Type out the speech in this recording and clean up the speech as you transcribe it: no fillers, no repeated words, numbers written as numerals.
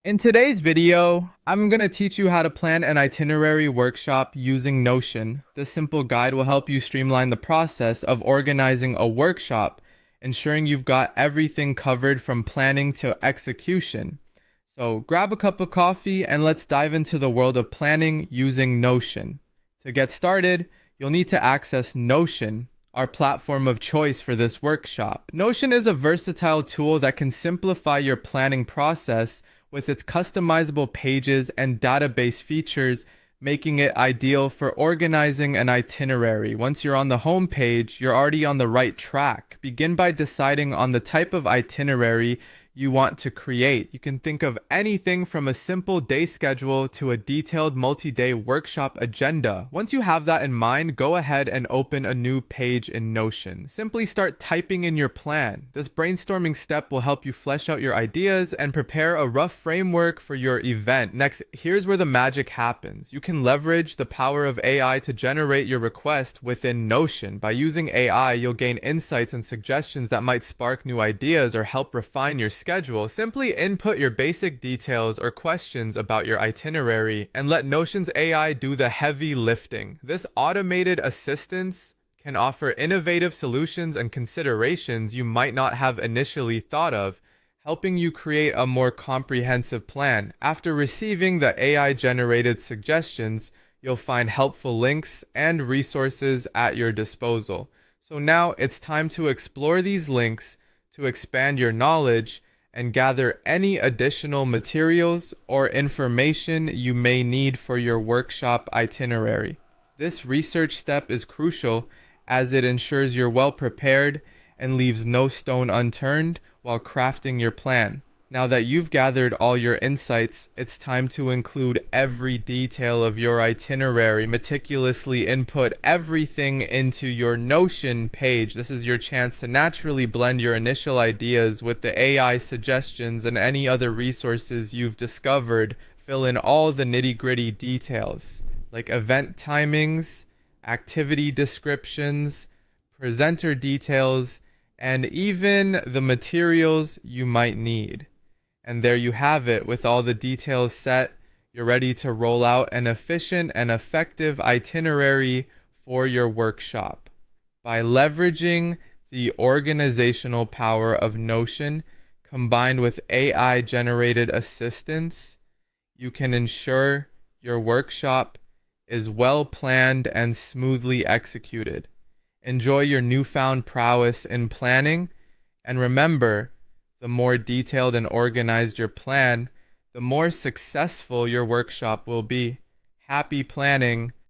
In today's video, I'm going to teach you how to plan an itinerary workshop using Notion. This simple guide will help you streamline the process of organizing a workshop, ensuring you've got everything covered from planning to execution. So grab a cup of coffee and let's dive into the world of planning using Notion. To get started, you'll need to access Notion, our platform of choice for this workshop. Notion is a versatile tool that can simplify your planning process with its customizable pages and database features, making it ideal for organizing an itinerary. Once you're on the home page, you're already on the right track. Begin by deciding on the type of itinerary you want to create. You can think of anything from a simple day schedule to a detailed multi-day workshop agenda. Once you have that in mind, go ahead and open a new page in Notion. Simply start typing in your plan. This brainstorming step will help you flesh out your ideas and prepare a rough framework for your event. Next, here's where the magic happens. You can leverage the power of AI to generate your request within Notion. By using AI, you'll gain insights and suggestions that might spark new ideas or help refine your schedule. Simply input your basic details or questions about your itinerary and let Notion's AI do the heavy lifting. This automated assistance can offer innovative solutions and considerations you might not have initially thought of, helping you create a more comprehensive plan. After receiving the AI-generated suggestions, you'll find helpful links and resources at your disposal. So now it's time to explore these links to expand your knowledge and gather any additional materials or information you may need for your workshop itinerary. This research step is crucial as it ensures you're well prepared and leaves no stone unturned while crafting your plan. Now that you've gathered all your insights, it's time to include every detail of your itinerary. Meticulously input everything into your Notion page. This is your chance to naturally blend your initial ideas with the AI suggestions and any other resources you've discovered. Fill in all the nitty-gritty details, like event timings, activity descriptions, presenter details, and even the materials you might need. And there you have it. With all the details set, you're ready to roll out an efficient and effective itinerary for your workshop. By leveraging the organizational power of Notion combined with AI-generated assistance, you can ensure your workshop is well planned and smoothly executed. Enjoy your newfound prowess in planning, and remember, the more detailed and organized your plan, the more successful your workshop will be. Happy planning